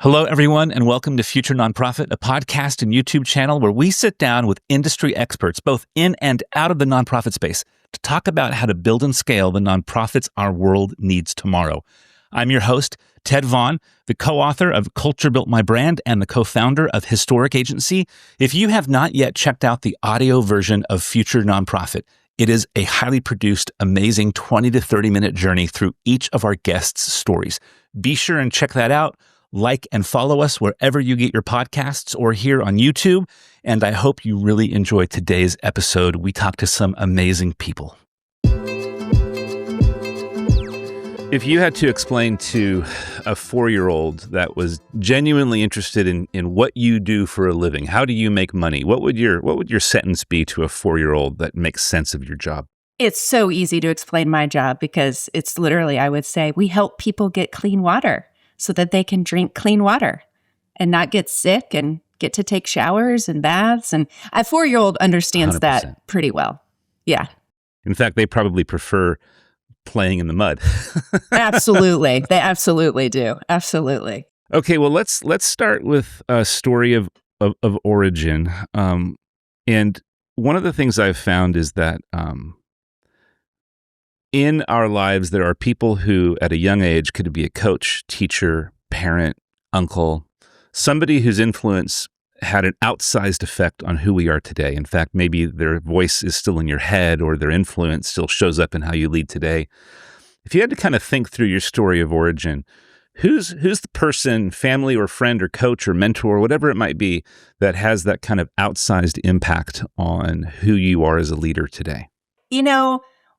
Hello, everyone, and welcome to Future Nonprofit, a podcast and YouTube channel where we sit down with industry experts, both in and out of the nonprofit space, to talk about how to build and scale the nonprofits our world needs tomorrow. I'm your host, Ted Vaughn, the co-author of Culture Built My Brand and the co-founder of Historic Agency. If you have not yet checked out the audio version of Future Nonprofit, it is a highly produced, amazing 20 to 30-minute journey through each of our guests' stories. Be sure and check that out. Like and follow us wherever you get your podcasts or here on YouTube. And I hope you really enjoyed today's episode. We talked to some amazing people. If you had to explain to a 4-year-old that was genuinely interested in what you do for a living, how do you make money? What would your sentence be to a 4-year-old that makes sense of your job? It's so easy to explain my job because it's literally, I would say, we help people get clean water so that they can drink clean water and not get sick and get to take showers and baths. And a 4-year-old understands 100%. That pretty well. Yeah. In fact, they probably prefer playing in the mud. Absolutely. They absolutely do. Absolutely. Okay, well, let's start with a story of origin. And one of the things I've found is that in our lives, there are people who at a young age could be a coach, teacher, parent, uncle, somebody whose influence had an outsized effect on who we are today. In fact, maybe their voice is still in your head or their influence still shows up in how you lead today. If you had to kind of think through your story of origin, who's the person, family or friend or coach or mentor, whatever it might be, that has that kind of outsized impact on who you are as a leader today?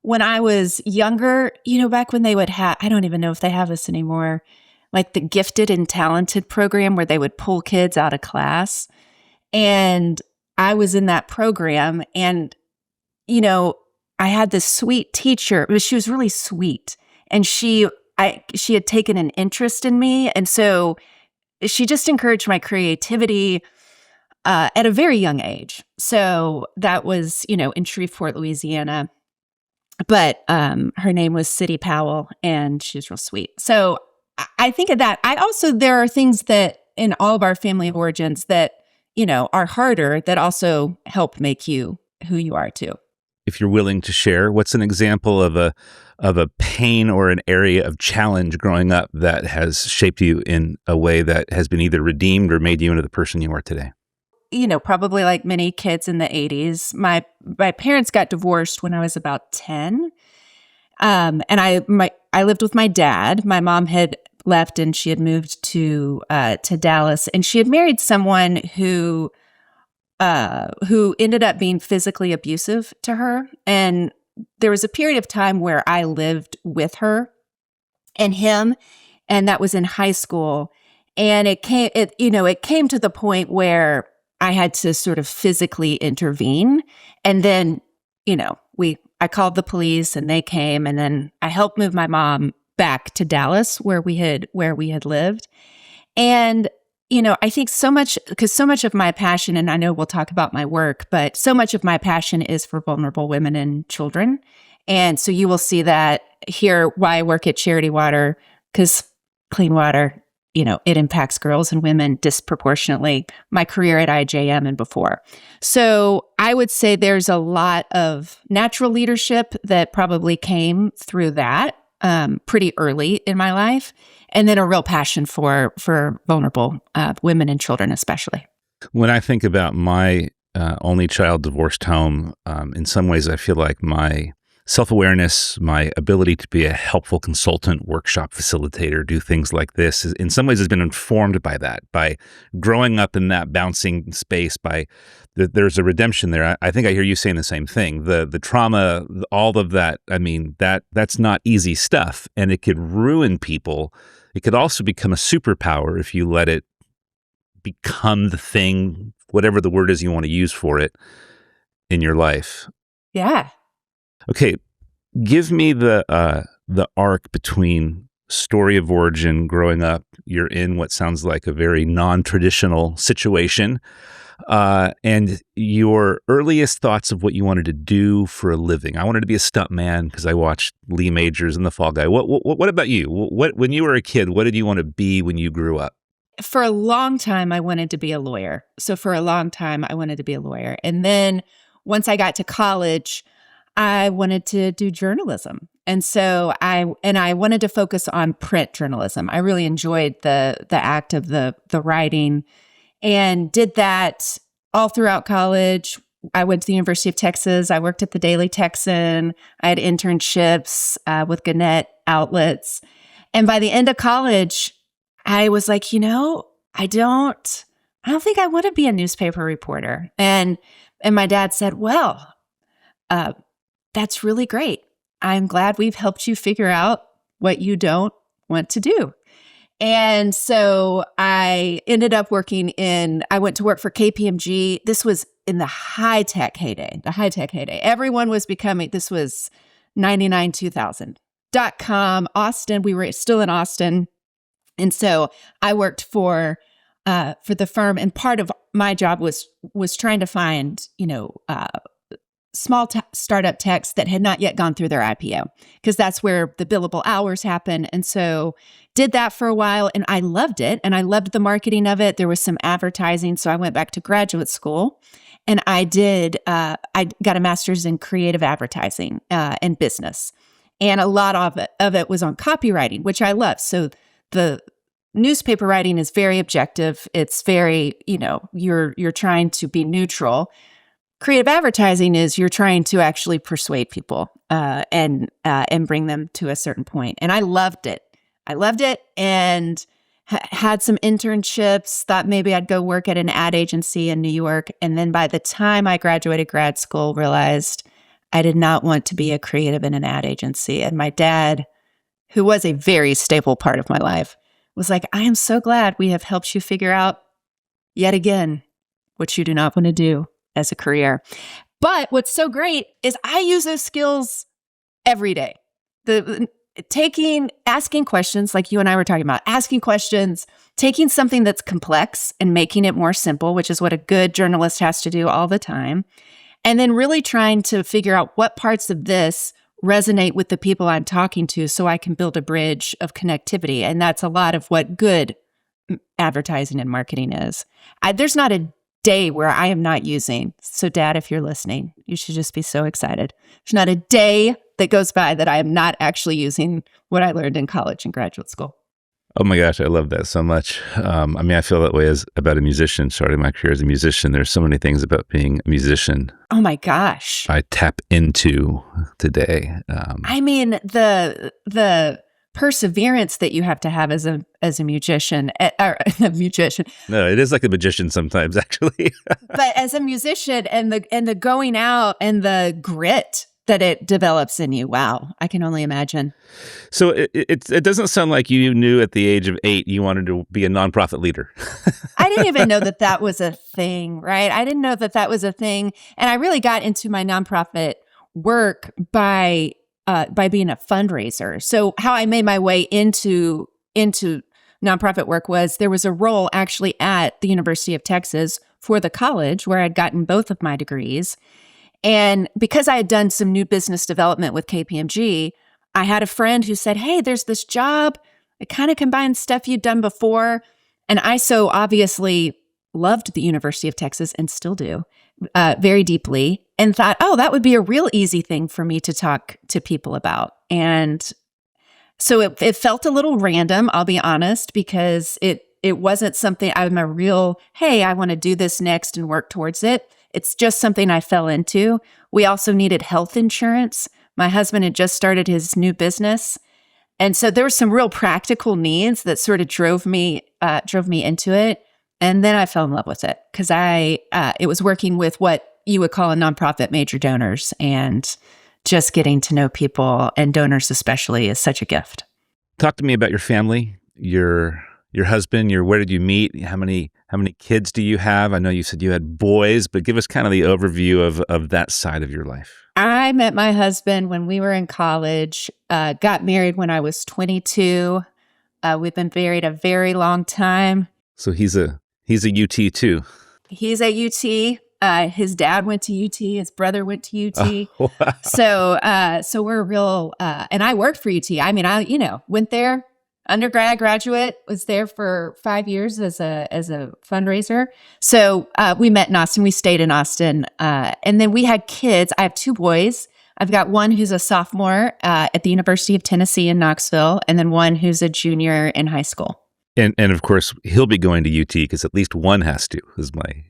When I was younger, back when they would have, I don't even know if they have this anymore, like the gifted and talented program where they would pull kids out of class. And I was in that program and, I had this sweet teacher, but she was really sweet. And she had taken an interest in me. And so she just encouraged my creativity at a very young age. So that was, in Shreveport, Louisiana. But her name was City Powell, and she was real sweet. So I think of that. There are things that in all of our family of origins that, are harder that also help make you who you are too. If you're willing to share, what's an example of a pain or an area of challenge growing up that has shaped you in a way that has been either redeemed or made you into the person you are today? Probably like many kids in the 80s, my parents got divorced when I was about 10. And I lived with my dad. My mom had left and she had moved to Dallas, and she had married someone who ended up being physically abusive to her. And there was a period of time where I lived with her and him, and that was in high school. And it came to the point where I had to sort of physically intervene. And then, I called the police and they came, and then I helped move my mom back to Dallas where we had lived. And, I think so much of my passion, and I know we'll talk about my work, but so much of my passion is for vulnerable women and children. And so you will see that here, why I work at Charity Water, because clean water, it impacts girls and women disproportionately, my career at IJM and before. So I would say there's a lot of natural leadership that probably came through that pretty early in my life, and then a real passion for vulnerable women and children especially. When I think about my only child divorced home, in some ways I feel like my self-awareness, my ability to be a helpful consultant, workshop facilitator, do things like this, in some ways has been informed by that, by growing up in that bouncing space, there's a redemption there. I think I hear you saying the same thing. The trauma, all of that, that's not easy stuff, and it could ruin people. It could also become a superpower if you let it become the thing, whatever the word is you want to use for it, in your life. Yeah. Okay, give me the arc between story of origin, growing up, you're in what sounds like a very non-traditional situation, and your earliest thoughts of what you wanted to do for a living. I wanted to be a stunt man because I watched Lee Majors and The Fall Guy. What about you? When you were a kid, what did you want to be when you grew up? for a long time, I wanted to be a lawyer. So for a long time, I wanted to be a lawyer. And then once I got to college, I wanted to do journalism. And so I wanted to focus on print journalism. I really enjoyed the act of the writing and did that all throughout college. I went to the University of Texas. I worked at the Daily Texan. I had internships with Gannett outlets. And by the end of college, I was like, I don't think I want to be a newspaper reporter. And my dad said, well, that's really great. I'm glad we've helped you figure out what you don't want to do. And so I ended up I went to work for KPMG. This was in the high-tech heyday, Everyone was this was 99, 2000. .com, Austin, we were still in Austin. And so I worked for the firm, and part of my job was trying to find, small startup techs that had not yet gone through their IPO, because that's where the billable hours happen. And so did that for a while, and I loved it, and I loved the marketing of it. There was some advertising, so I went back to graduate school, and I got a master's in creative advertising and business. And a lot of it was on copywriting, which I love. So the newspaper writing is very objective. It's very, you're trying to be neutral. Creative advertising is you're trying to actually persuade people and bring them to a certain point. And I loved it. And had some internships, thought maybe I'd go work at an ad agency in New York. And then by the time I graduated grad school, realized I did not want to be a creative in an ad agency. And my dad, who was a very staple part of my life, was like, I am so glad we have helped you figure out yet again what you do not want to do as a career. But what's so great is I use those skills every day. Asking questions like you and I were talking about, asking questions, taking something that's complex and making it more simple, which is what a good journalist has to do all the time. And then really trying to figure out what parts of this resonate with the people I'm talking to so I can build a bridge of connectivity. And that's a lot of what good advertising and marketing is. There's not a day where I am not using. So Dad, if you're listening, you should just be so excited. There's not a day that goes by that I am not actually using what I learned in college and graduate school. Oh my gosh, I love that so much. I feel that way about a musician, starting my career as a musician. There's so many things about being a musician. Oh my gosh. I tap into today. The perseverance that you have to have as a musician, or a musician. No, it is like a magician sometimes, actually. But as a musician, and the going out and the grit that it develops in you. Wow, I can only imagine. So it doesn't sound like you knew at the age of 8 you wanted to be a nonprofit leader. I didn't even know that was a thing, right? I didn't know that was a thing. And I really got into my nonprofit work by being a fundraiser. So how I made my way into nonprofit work was there was a role actually at the University of Texas for the college where I'd gotten both of my degrees. And because I had done some new business development with KPMG, I had a friend who said, hey, there's this job. It kind of combines stuff you'd done before. And I so obviously loved the University of Texas and still do very deeply, and thought, oh, that would be a real easy thing for me to talk to people about. And so it felt a little random, I'll be honest, because it wasn't something I'm a real, hey, I want to do this next and work towards it. It's just something I fell into. We also needed health insurance. My husband had just started his new business. And so there were some real practical needs that sort of drove me into it. And then I fell in love with it because it was working with what you would call a nonprofit major donors, and just getting to know people and donors especially is such a gift. Talk to me about your family, your husband, where did you meet? How many kids do you have? I know you said you had boys, but give us kind of the overview of that side of your life. I met my husband when we were in college, got married when I was 22. We've been married a very long time. So he's a UT too. He's a UT. His dad went to UT. His brother went to UT. Oh, wow. So we're real, and I worked for UT. I mean, I went there. undergrad, graduate, was there for 5 years as a fundraiser. So we met in Austin. We stayed in Austin. And then we had kids. I have 2 boys. I've got one who's a sophomore at the University of Tennessee in Knoxville, and then one who's a junior in high school. And of course, he'll be going to UT because at least one has to, is my...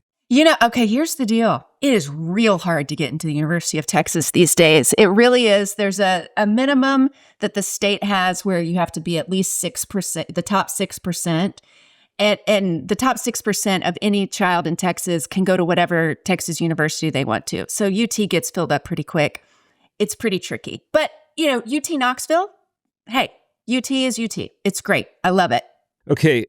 Okay, here's the deal. It is real hard to get into the University of Texas these days. It really is. There's a minimum that the state has where you have to be at least 6%, the top 6%. And the top 6% of any child in Texas can go to whatever Texas university they want to. So UT gets filled up pretty quick. It's pretty tricky. But, UT Knoxville, hey, UT is UT. It's great. I love it. Okay,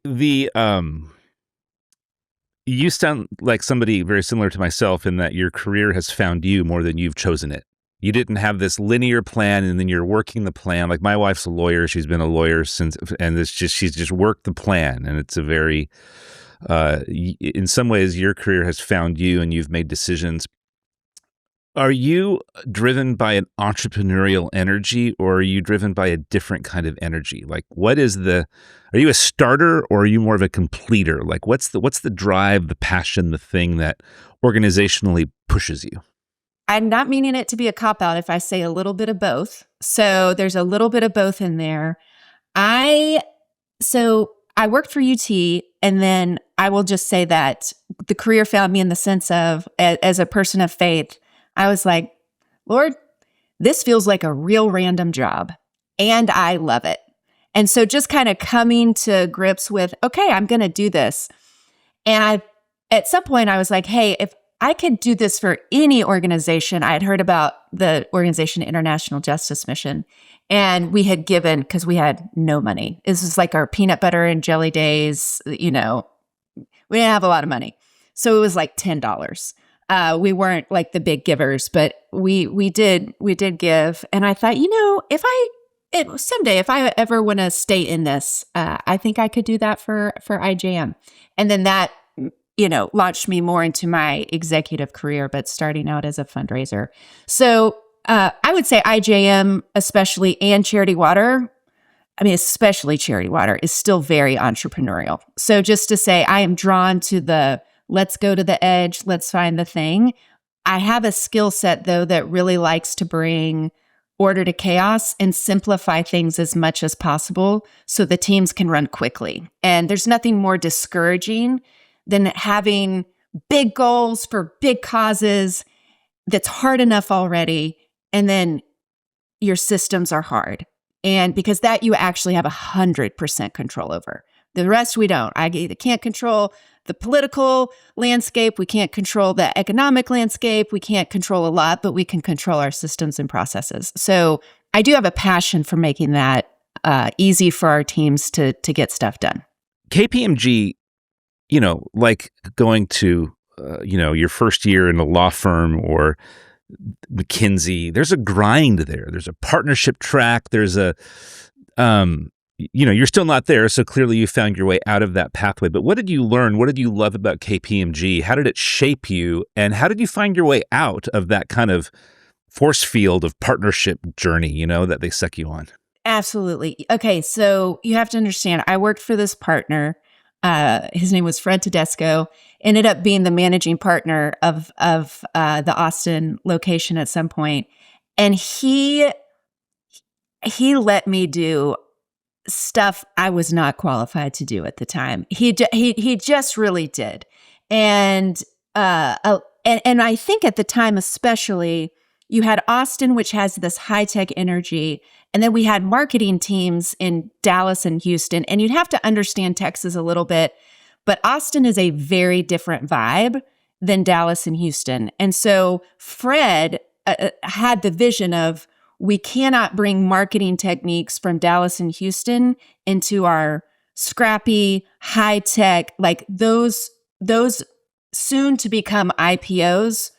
you sound like somebody very similar to myself in that your career has found you more than you've chosen it. You didn't have this linear plan and then you're working the plan. Like my wife's a lawyer. She's been a lawyer since, and she's just worked the plan. And it's a very, in some ways, your career has found you and you've made decisions. Are you driven by an entrepreneurial energy or are you driven by a different kind of energy? Like are you a starter or are you more of a completer? Like what's the drive, the passion, the thing that organizationally pushes you? I'm not meaning it to be a cop-out if I say a little bit of both. So there's a little bit of both in there. So I worked for UT, and then I will just say that the career found me in the sense of, as a person of faith, I was like, Lord, this feels like a real random job, and I love it. And so just kind of coming to grips with, okay, I'm going to do this. And at some point I was like, hey, if I could do this for any organization. I had heard about the organization International Justice Mission, and we had given, because we had no money. This was like our peanut butter and jelly days. We didn't have a lot of money. So it was like $10. We weren't like the big givers, but we did give. And I thought, someday if I ever want to stay in this, I think I could do that for IJM. And then that launched me more into my executive career, but starting out as a fundraiser. So I would say IJM, especially, and Charity Water, especially Charity Water, is still very entrepreneurial. So just to say, I am drawn to the let's go to the edge, let's find the thing. I have a skill set, though, that really likes to bring order to chaos and simplify things as much as possible so the teams can run quickly. And there's nothing more discouraging than having big goals for big causes that's hard enough already, and then your systems are hard. And because that you actually have 100% control over. The rest we don't. I can't control the political landscape. We can't control the economic landscape. We can't control a lot, but we can control our systems and processes. So I do have a passion for making that easy for our teams to get stuff done. KPMG, like going to, your first year in a law firm or McKinsey, there's a grind there. There's a partnership track. There's a, you're still not there. So clearly you found your way out of that pathway. But what did you learn? What did you love about KPMG? How did it shape you? And how did you find your way out of that kind of force field of partnership journey, that they suck you on? Absolutely. Okay. So you have to understand, I worked for this partner. His name was Fred Tedesco, ended up being the managing partner of the Austin location at some point. And he let me do stuff I was not qualified to do at the time. He just really did. And I think at the time, especially, you had Austin, which has this high-tech energy, and then we had marketing teams in Dallas and Houston. And you'd have to understand Texas a little bit, but Austin is a very different vibe than Dallas and Houston. And so Fred had the vision of, we cannot bring marketing techniques from Dallas and Houston into our scrappy, high-tech, like those soon to become IPOs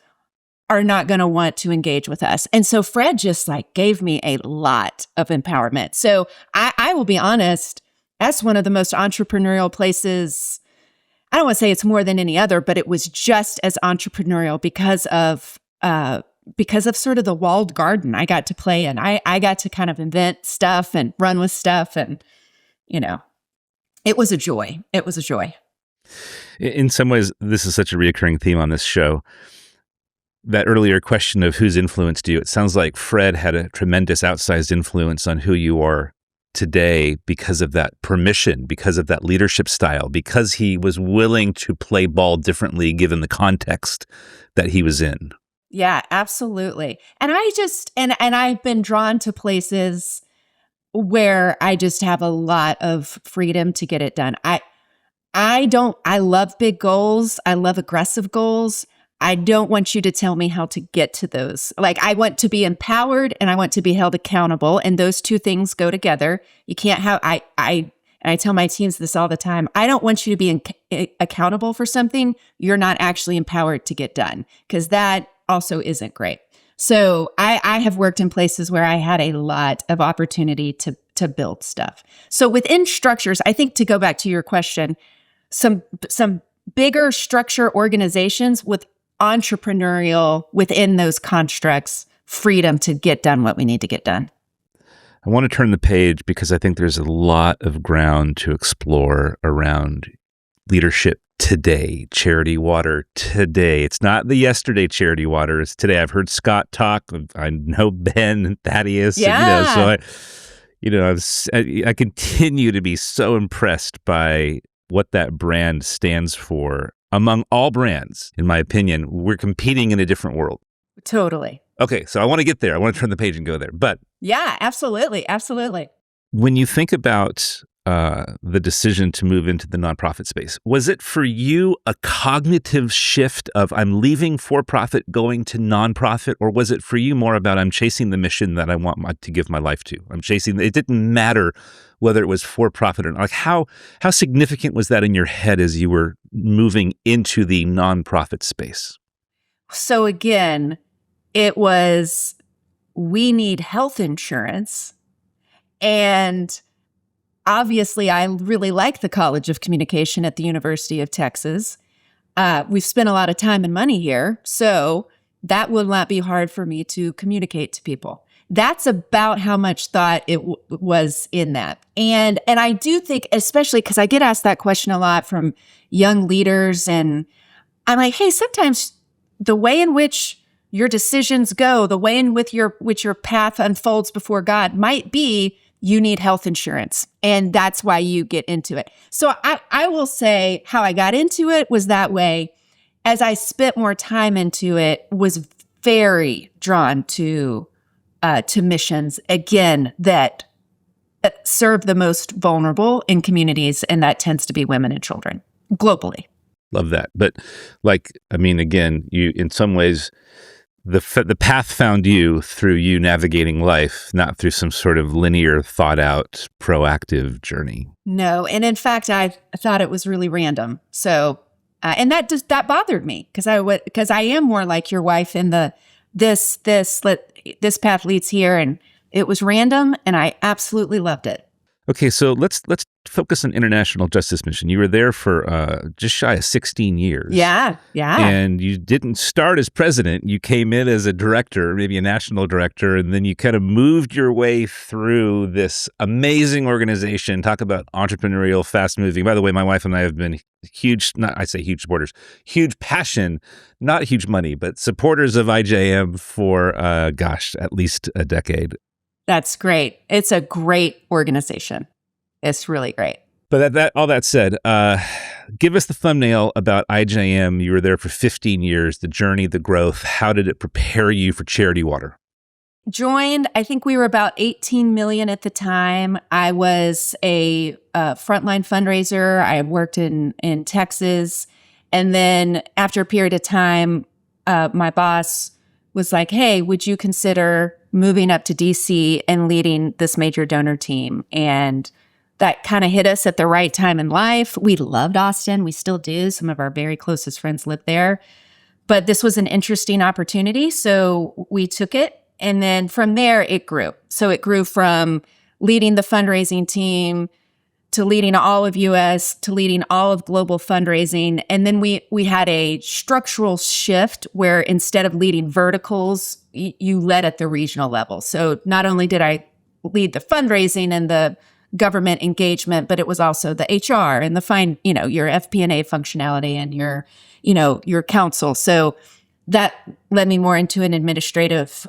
are not going to want to engage with us. And so Fred just gave me a lot of empowerment. So I will be honest, that's one of the most entrepreneurial places. I don't want to say it's more than any other, but it was just as entrepreneurial because of sort of the walled garden I got to play in. I got to kind of invent stuff and run with stuff. And it was a joy. It was a joy. In some ways, this is such a reoccurring theme on this show. That earlier question of who's influenced you, it sounds like Fred had a tremendous outsized influence on who you are today because of that permission, because of that leadership style, because he was willing to play ball differently given the context that he was in. Yeah, absolutely. And I've been drawn to places where I just have a lot of freedom to get it done. I love big goals. I love aggressive goals. I don't want you to tell me how to get to those. Like, I want to be empowered and I want to be held accountable. And those two things go together. You can't have, and I tell my teams this all the time. I don't want you to be accountable for something you're not actually empowered to get done, because that also isn't great. So I have worked in places where I had a lot of opportunity to build stuff. So within structures, I think, to go back to your question, some bigger structure organizations with entrepreneurial within those constructs, freedom to get done what we need to get done. I want to turn the page because I think there's a lot of ground to explore around leadership today, Charity Water today. It's not the yesterday Charity Water, it's today. I've heard Scott talk. I know Ben and Thaddeus. Yeah. And, so I continue to be so impressed by what that brand stands for. Among all brands, in my opinion, we're competing in a different world. Totally. Okay, so I want to get there. I want to turn the page and go there. But yeah, absolutely. Absolutely. When you think about the decision to move into the nonprofit space, was it for you a cognitive shift of I'm leaving for-profit, going to nonprofit, or was it for you more about I'm chasing the mission that I want to give my life to? It didn't matter whether it was for-profit or not. Like how significant was that in your head as you were moving into the nonprofit space? So again, it was, we need health insurance. And obviously, I really like the College of Communication at the University of Texas. We've spent a lot of time and money here, so that will not be hard for me to communicate to people. That's about how much thought it was in that. And I do think, especially because I get asked that question a lot from young leaders, and I'm like, hey, sometimes the way in which your decisions go, the way in which your path unfolds before God might be you need health insurance. And that's why you get into it. So I will say how I got into it was that way. As I spent more time into it, was very drawn to missions, again, that serve the most vulnerable in communities. And that tends to be women and children globally. Love that. But again, you, in some ways, the path found you through you navigating life, not through some sort of linear, thought out, proactive journey. No. And in fact, I thought it was really random. So, and that bothered me because I am more like your wife in this path leads here, and it was random and I absolutely loved it. Okay, so let's focus on International Justice Mission. You were there for just shy of 16 years. Yeah. And you didn't start as president. You came in as a director, maybe a national director, and then you kind of moved your way through this amazing organization. Talk about entrepreneurial, fast-moving. By the way, my wife and I have been huge supporters, huge passion, not huge money, but supporters of IJM for, at least a decade. That's great. It's a great organization. It's really great. But all that said, give us the thumbnail about IJM. You were there for 15 years, the journey, the growth. How did it prepare you for Charity Water? Joined, I think we were about 18 million at the time. I was a frontline fundraiser. I worked in Texas. And then after a period of time, my boss was like, hey, would you consider moving up to DC and leading this major donor team? And that kind of hit us at the right time in life. We loved Austin. We still do. Some of our very closest friends live there. But this was an interesting opportunity, so we took it. And then from there, it grew. So it grew from leading the fundraising team to leading all of US, to leading all of global fundraising. And then we had a structural shift where instead of leading verticals, you led at the regional level. So not only did I lead the fundraising and the government engagement, but it was also the HR and your FP&A functionality and your counsel. So that led me more into an administrative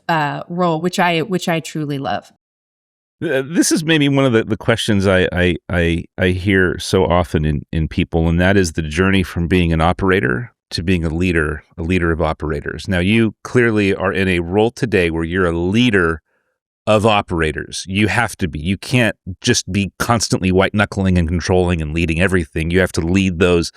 role, which I truly love. This is maybe one of the questions I hear so often in people, and that is the journey from being an operator to being a leader of operators. Now, you clearly are in a role today where you're a leader of operators. You have to be. You can't just be constantly white knuckling and controlling and leading everything. You have to lead those.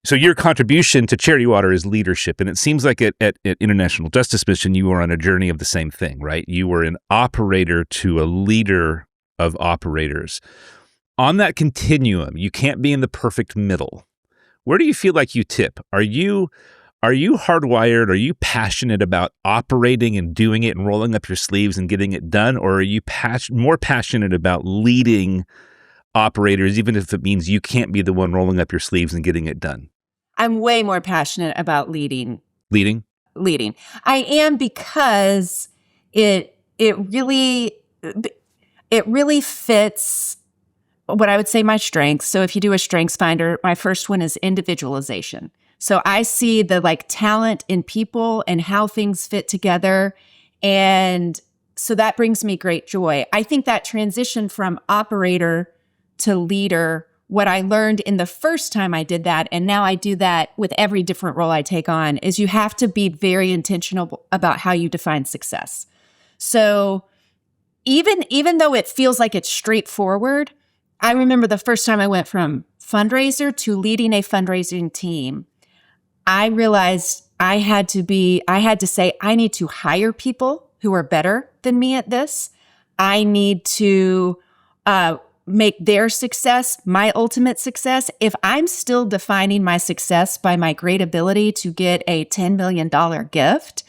So your contribution to Charity Water is leadership. And it seems like at International Justice Mission, you were on a journey of the same thing, right? You were an operator to a leader of operators. On that continuum, you can't be in the perfect middle. Where do you feel like you tip? Are you hardwired? Are you passionate about operating and doing it and rolling up your sleeves and getting it done? Or are you more passionate about leading operators, even if it means you can't be the one rolling up your sleeves and getting it done? I'm way more passionate about leading. Leading? I am, because it really fits what I would say my strengths. So if you do a strengths finder, my first one is individualization. So I see the talent in people and how things fit together. And so that brings me great joy. I think that transition from operator to leader, what I learned in the first time I did that, and now I do that with every different role I take on, is you have to be very intentional about how you define success. So even though it feels like it's straightforward, I remember the first time I went from fundraiser to leading a fundraising team, I realized I had to say, I need to hire people who are better than me at this. I need to make their success my ultimate success. If I'm still defining my success by my great ability to get a $10 million gift,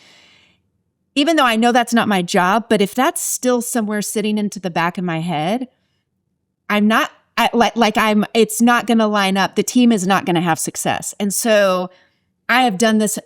even though I know that's not my job, but if that's still somewhere sitting into the back of my head, it's not going to line up. The team is not going to have success. And so I have done this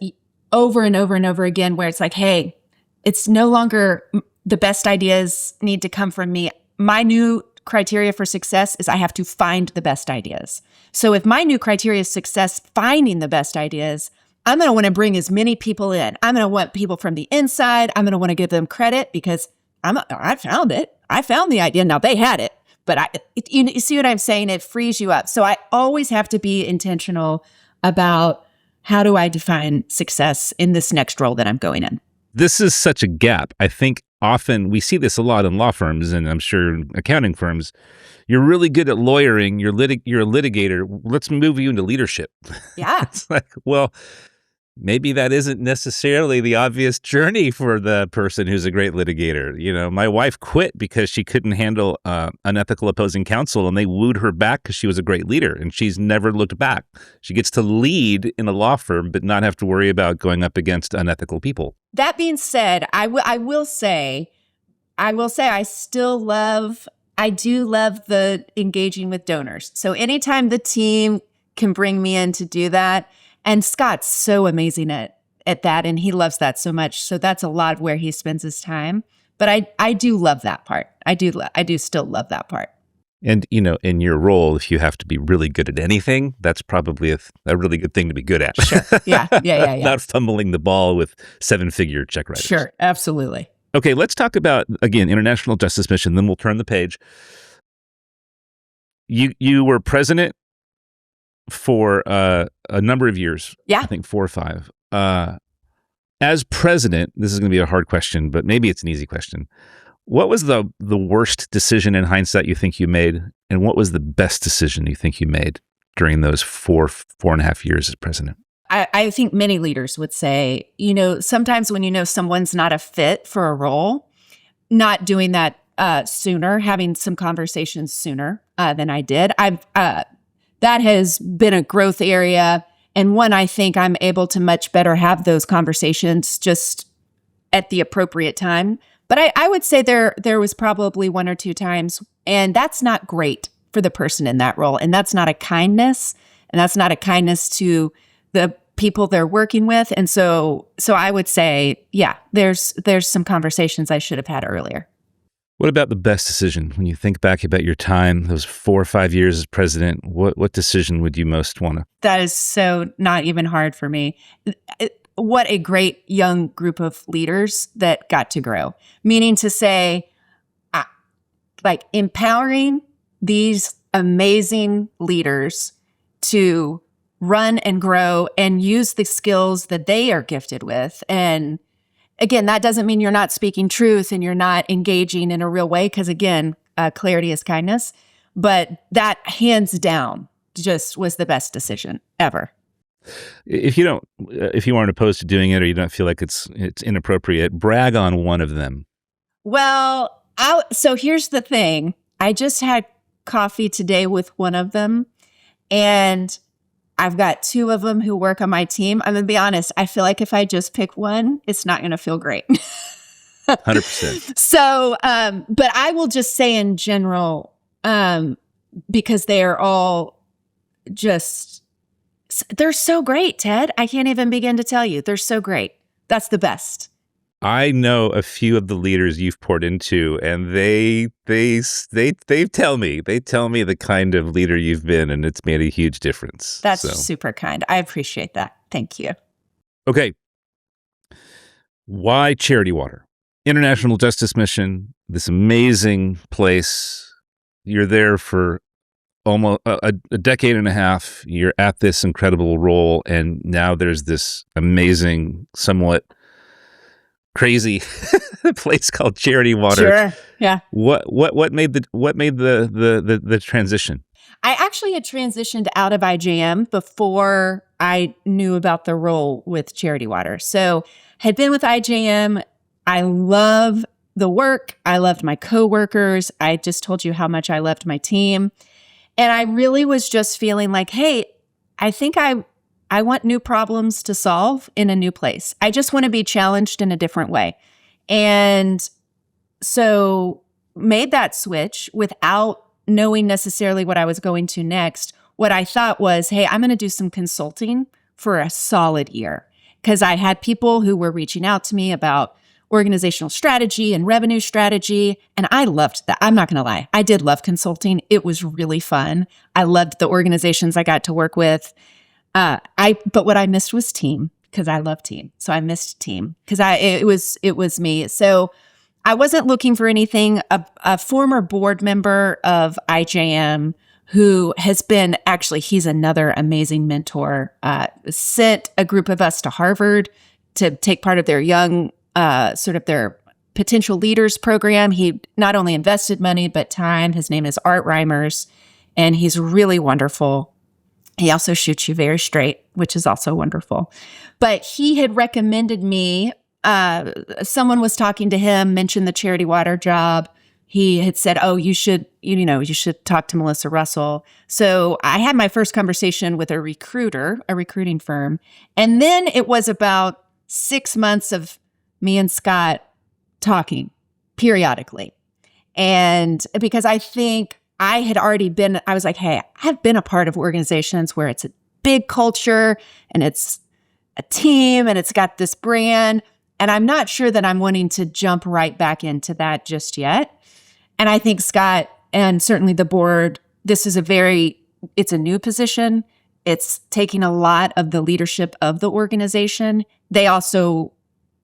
over and over and over again, where it's like, hey, it's no longer the best ideas need to come from me. My new criteria for success is I have to find the best ideas. So if my new criteria is success, finding the best ideas, I'm going to want to bring as many people in. I'm going to want people from the inside. I'm going to want to give them credit because I found it. I found the idea. Now they had it, but you see what I'm saying? It frees you up. So I always have to be intentional about how do I define success in this next role that I'm going in. This is such a gap. I think often we see this a lot in law firms, and I'm sure accounting firms. You're really good at lawyering. You're a litigator. Let's move you into leadership. Yeah. It's like, well, maybe that isn't necessarily the obvious journey for the person who's a great litigator. You know, my wife quit because she couldn't handle unethical opposing counsel, and they wooed her back because she was a great leader, and she's never looked back. She gets to lead in a law firm, but not have to worry about going up against unethical people. That being said, I will say I do love the engaging with donors. So anytime the team can bring me in to do that, and Scott's so amazing at that, and he loves that so much. So that's a lot of where he spends his time. But I do love that part. I do still love that part. And, you know, in your role, if you have to be really good at anything, that's probably a really good thing to be good at. Sure. Yeah. Not fumbling the ball with 7-figure check writers. Sure. Absolutely. Okay, let's talk about, again, International Justice Mission, then we'll turn the page. You were president for a number of years. Yeah. I think 4 or 5. As president, this is going to be a hard question, but maybe it's an easy question. What was the worst decision in hindsight you think you made, and what was the best decision you think you made during those 4.5 years as president? I think many leaders would say, you know, sometimes when you know someone's not a fit for a role, not doing that sooner, having some conversations sooner than I did. That has been a growth area, and one I think I'm able to much better have those conversations just at the appropriate time. But I would say there was probably 1 or 2 times, and that's not great for the person in that role, and that's not a kindness, and that's not a kindness to the people they're working with. And so I would say, yeah, there's some conversations I should have had earlier. What about the best decision? When you think back about your time, those 4 or 5 years as president, what decision would you most want to? That is so not even hard for me. What a great young group of leaders that got to grow. Meaning to say, like empowering these amazing leaders to run and grow and use the skills that they are gifted with. And again, that doesn't mean you're not speaking truth and you're not engaging in a real way, because again, clarity is kindness. But that hands down just was the best decision ever. If you aren't opposed to doing it, or you don't feel like it's inappropriate, brag on one of them. Well, so here's the thing. I just had coffee today with one of them, and I've got 2 of them who work on my team. I'm going to be honest. I feel like if I just pick one, it's not going to feel great. 100%. So, but I will just say in general, because they are all they're so great, Ted. I can't even begin to tell you. They're so great. That's the best. I know a few of the leaders you've poured into, and they tell me the kind of leader you've been, and it's made a huge difference. That's super kind. I appreciate that. Thank you. Okay. Why Charity Water? International Justice Mission, this amazing place. You're there for almost a decade and a half. You're at this incredible role, and now there's this amazing, somewhat crazy place called Charity Water. Sure. Yeah. What made the transition? I actually had transitioned out of IJM before I knew about the role with Charity Water. So had been with IJM. I love the work. I loved my coworkers. I just told you how much I loved my team. And I really was just feeling like, hey, I think I want new problems to solve in a new place. I just want to be challenged in a different way. And so made that switch without knowing necessarily what I was going to next. What I thought was, hey, I'm going to do some consulting for a solid year, because I had people who were reaching out to me about organizational strategy and revenue strategy. And I loved that. I'm not going to lie. I did love consulting. It was really fun. I loved the organizations I got to work with. But what I missed was team, because I love team. So I missed team because it was me. So I wasn't looking for anything. A former board member of IJM who has been, actually, he's another amazing mentor, sent a group of us to Harvard to take part of their young, sort of their potential leaders program. He not only invested money, but time. His name is Art Reimers, and he's really wonderful. He also shoots you very straight, which is also wonderful. But he had recommended me, someone was talking to him, mentioned the Charity Water job. He had said, oh, you should talk to Melissa Russell. So I had my first conversation with a recruiting firm. And then it was about 6 months of me and Scott talking periodically. And because I think I was like, hey, I've been a part of organizations where it's a big culture and it's a team and it's got this brand. And I'm not sure that I'm wanting to jump right back into that just yet. And I think Scott and certainly the board, it's a new position. It's taking a lot of the leadership of the organization. They also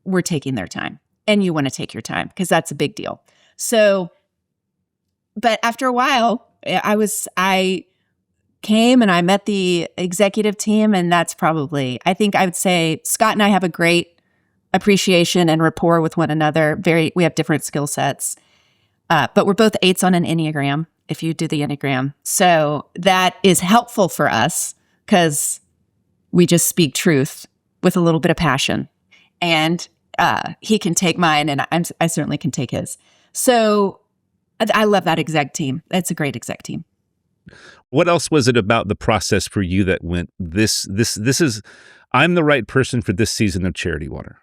were taking their time, and you want to take your time because that's a big deal. So, but after a while, I came and I met the executive team, and that's probably, I think I would say Scott and I have a great appreciation and rapport with one another. We have different skill sets, but we're both 8s on an Enneagram, if you do the Enneagram. So that is helpful for us because we just speak truth with a little bit of passion, and he can take mine, and I certainly can take his. So I love that exec team. That's a great exec team. What else was it about the process for you that went, I'm the right person for this season of Charity Water?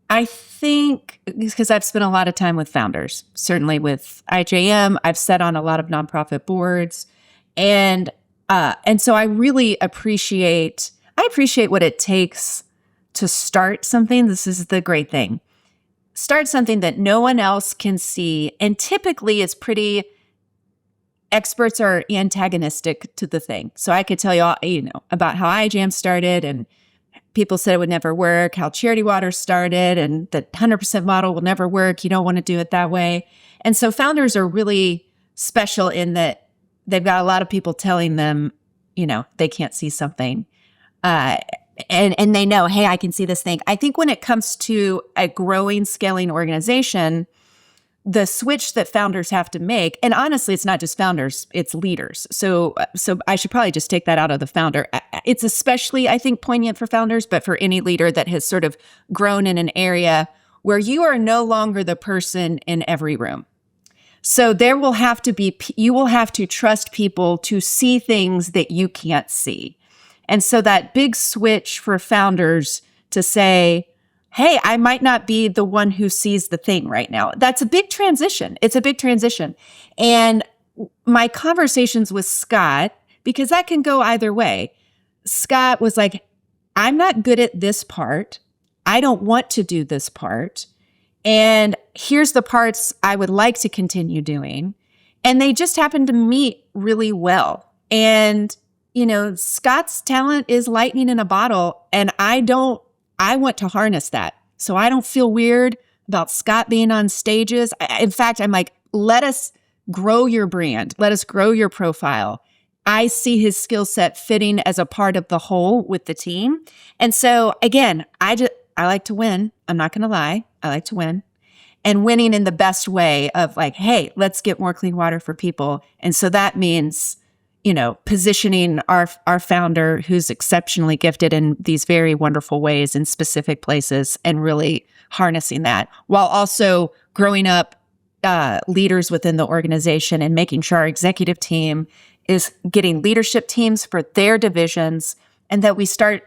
I think because I've spent a lot of time with founders, certainly with IJM. I've sat on a lot of nonprofit boards, and so I really appreciate what it takes to start something. This is the great thing. start something that no one else can see. And typically it's pretty, experts are antagonistic to the thing. So I could tell you all, about how iJam started, and people said it would never work, how Charity Water started, and the 100% model will never work. You don't want to do it that way. And so founders are really special in that they've got a lot of people telling them, they can't see something. And they know, hey, I can see this thing. I think when it comes to a growing, scaling organization, the switch that founders have to make, and honestly, it's not just founders, it's leaders. So I should probably just take that out of the founder. It's especially, I think, poignant for founders, but for any leader that has sort of grown in an area where you are no longer the person in every room. So you will have to trust people to see things that you can't see. And so that big switch for founders to say, hey, I might not be the one who sees the thing right now. That's a big transition. It's a big transition. And my conversations with Scott, because that can go either way. Scott was like, I'm not good at this part. I don't want to do this part. And here's the parts I would like to continue doing. And they just happen to meet really well. And Scott's talent is lightning in a bottle, and I want to harness that. So I don't feel weird about Scott being on stages. In fact, I'm like, let us grow your brand. Let us grow your profile. I see his skill set fitting as a part of the whole with the team. And so again, I like to win. I'm not going to lie. I like to win. And winning in the best way of like, hey, let's get more clean water for people. And so that means positioning our founder, who's exceptionally gifted in these very wonderful ways in specific places, and really harnessing that while also growing up leaders within the organization and making sure our executive team is getting leadership teams for their divisions, and that we start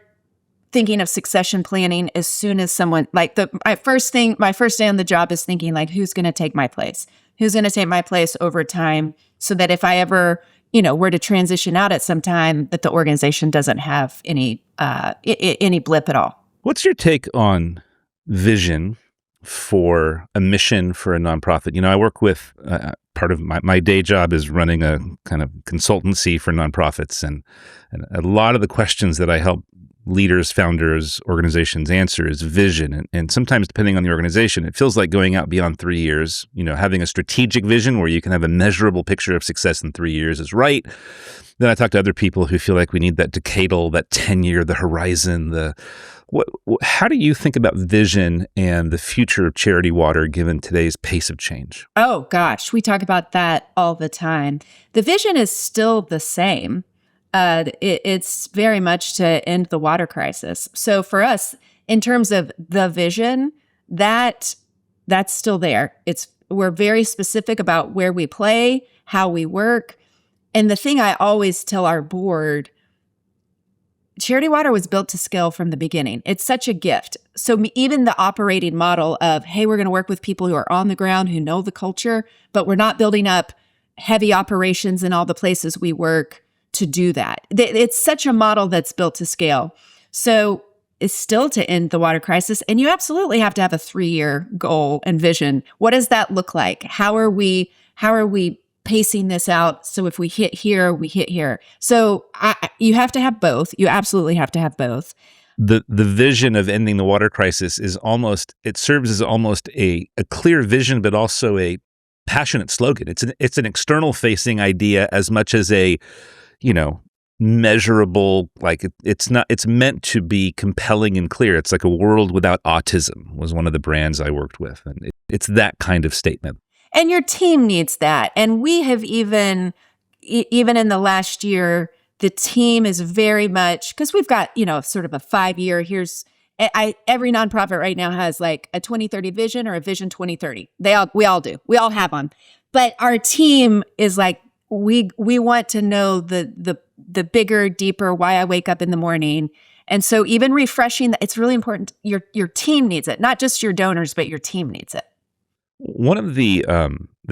thinking of succession planning as soon as someone, like my first day on the job is thinking like, who's going to take my place? Who's going to take my place over time, so that if I ever were to transition out at some time, that the organization doesn't have any blip at all. What's your take on vision for a mission for a nonprofit? I work with, part of my day job is running a kind of consultancy for nonprofits. And a lot of the questions that I help leaders, founders, organizations answer is vision. And sometimes, depending on the organization, it feels like going out beyond 3 years. Having a strategic vision where you can have a measurable picture of success in 3 years is right. Then I talk to other people who feel like we need that decadal, that 10-year, the horizon, how do you think about vision and the future of Charity Water given today's pace of change? Oh gosh, we talk about that all the time. The vision is still the same. It's very much to end the water crisis. So for us, in terms of the vision, that's still there. We're very specific about where we play, how we work. And the thing I always tell our board, Charity Water was built to scale from the beginning. It's such a gift. So even the operating model of, hey, we're going to work with people who are on the ground, who know the culture, but we're not building up heavy operations in all the places we work to do that. It's such a model that's built to scale. So it's still to end the water crisis. And you absolutely have to have a 3-year goal and vision. What does that look like? How are we pacing this out? So if we hit here, we hit here. So you have to have both. You absolutely have to have both. The vision of ending the water crisis it serves as almost a clear vision, but also a passionate slogan. It's an external facing idea as much as a measurable, it's meant to be compelling and clear. It's like a world without autism was one of the brands I worked with. And it's that kind of statement. And your team needs that. And we have even in the last year, the team is very much, because we've got, sort of a 5-year, every nonprofit right now has like a 2030 vision or a vision 2030. We all do. We all have them. But our team is like, we want to know the bigger, deeper why I wake up in the morning. And so even refreshing that, it's really important. Your team needs it, not just your donors, but your team needs it. One of the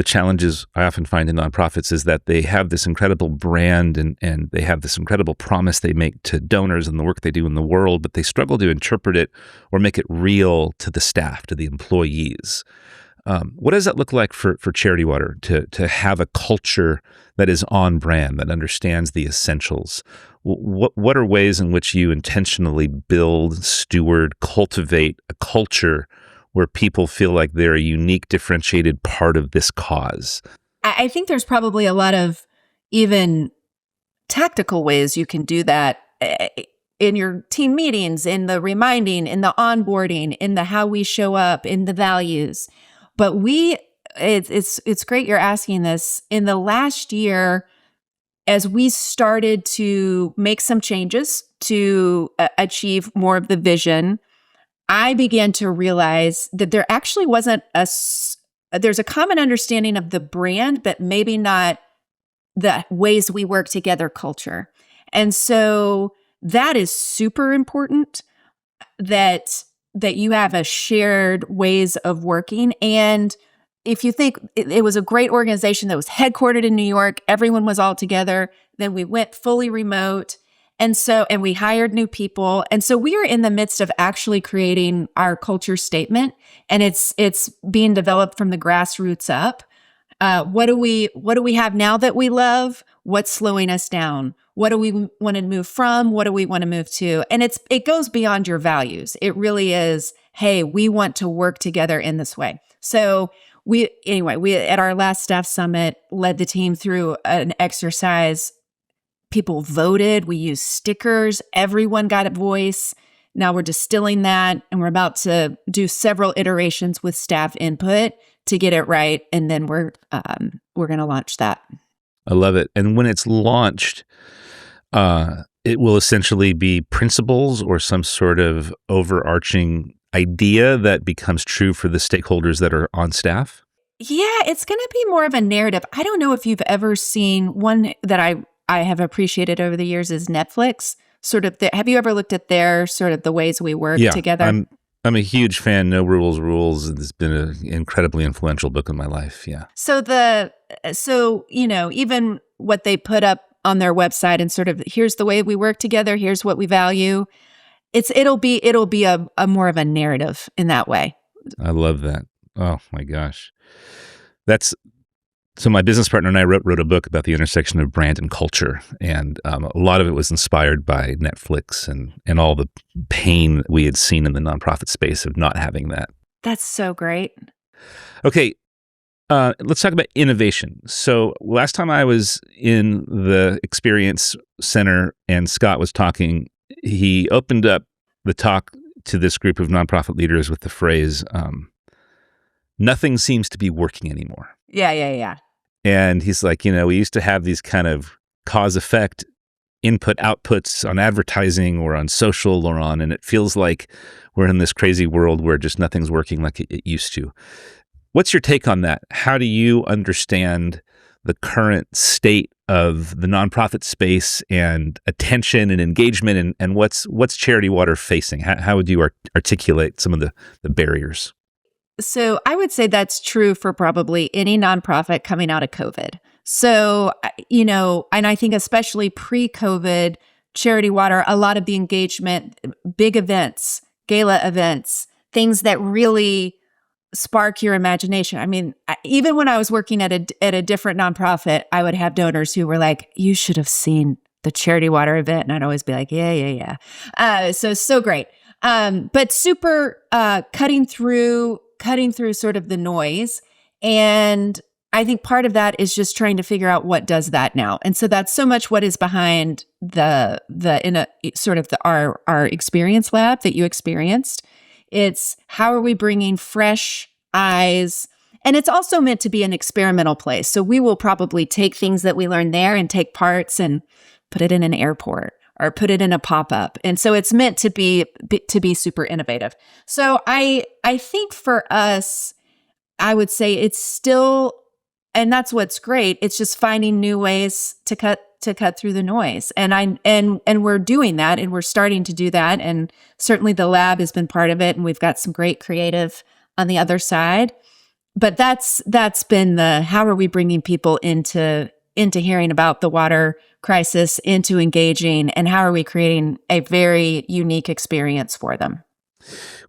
challenges I often find in nonprofits is that they have this incredible brand and they have this incredible promise they make to donors and the work they do in the world, but they struggle to interpret it or make it real to the staff, to the employees. What does that look like for Charity Water to have a culture that is on brand, that understands the essentials? What are ways in which you intentionally build, steward, cultivate a culture where people feel like they're a unique, differentiated part of this cause? I think there's probably a lot of even tactical ways you can do that in your team meetings, in the reminding, in the onboarding, in the how we show up, in the values. But it's great you're asking this. In the last year, as we started to make some changes to achieve more of the vision, I began to realize that there actually wasn't there's a common understanding of the brand, but maybe not the ways we work together culture. And so that is super important that you have a shared ways of working. And if you think it was a great organization that was headquartered in New York, everyone was all together, then we went fully remote. And we hired new people. And so we are in the midst of actually creating our culture statement, and it's being developed from the grassroots up. What do we have now that we love? What's slowing us down? What do we want to move from? What do we want to move to? And it goes beyond your values. It really is, hey, we want to work together in this way. So we at our last staff summit led the team through an exercise. People voted. We used stickers. Everyone got a voice. Now we're distilling that, and we're about to do several iterations with staff input to get it right. And then we're going to launch that. I love it. And when it's launched, it will essentially be principles or some sort of overarching idea that becomes true for the stakeholders that are on staff. Yeah, it's going to be more of a narrative. I don't know if you've ever seen one that I have appreciated over the years is Netflix. Have you ever looked at their sort of the ways we work together? I'm a huge fan. No Rules Rules. It's been an incredibly influential book in my life. Yeah. So even what they put up on their website and sort of here's the way we work together. Here's what we value. It'll be a more of a narrative in that way. I love that. Oh my gosh, So my business partner and I wrote a book about the intersection of brand and culture, and a lot of it was inspired by Netflix and all the pain that we had seen in the nonprofit space of not having that. That's so great. Okay, let's talk about innovation. So last time I was in the Experience Center and Scott was talking, he opened up the talk to this group of nonprofit leaders with the phrase, nothing seems to be working anymore. Yeah. And he's like, we used to have these kind of cause effect input outputs on advertising or on social and it feels like we're in this crazy world where just nothing's working like it used to. What's your take on that? How do you understand the current state of the nonprofit space and attention and engagement and what's Charity Water facing? How would you articulate some of the barriers? So I would say that's true for probably any nonprofit coming out of COVID. So, and I think especially pre-COVID, Charity Water, a lot of the engagement, big events, gala events, things that really spark your imagination. I mean, even when I was working at a different nonprofit, I would have donors who were like, you should have seen the Charity Water event. And I'd always be like, yeah. So great. But super cutting through sort of the noise. And I think part of that is just trying to figure out what does that now. And so that's so much what is behind our experience lab that you experienced. It's how are we bringing fresh eyes? And it's also meant to be an experimental place. So we will probably take things that we learned there and take parts and put it in an airport or put it in a pop-up. And so it's meant to be super innovative. So I think for us, I would say it's still, and that's what's great. It's just finding new ways to cut through the noise. And we're doing that, and we're starting to do that. And certainly the lab has been part of it, and we've got some great creative on the other side. but that's been the, how are we bringing people into hearing about the water crisis, into engaging, and how are we creating a very unique experience for them?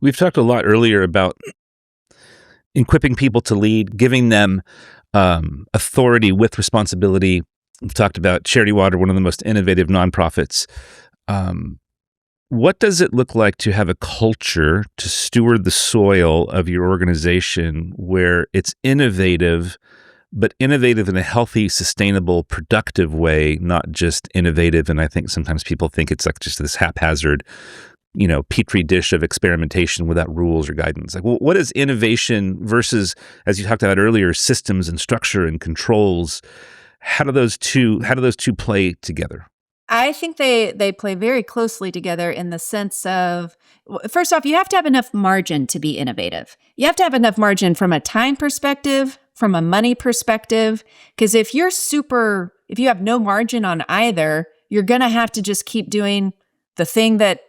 We've talked a lot earlier about equipping people to lead, giving them authority with responsibility. We've talked about Charity Water, one of the most innovative nonprofits. What does it look like to have a culture to steward the soil of your organization where it's innovative, but innovative in a healthy, sustainable, productive way, not just innovative? And I think sometimes people think it's like just this haphazard, petri dish of experimentation without rules or guidance. Like, well, what is innovation versus, as you talked about earlier, systems and structure and controls? How do those two play together? I think they play very closely together in the sense of, first off, you have to have enough margin to be innovative. You have to have enough margin from a time perspective, from a money perspective, because if you have no margin on either, you're going to have to just keep doing the thing that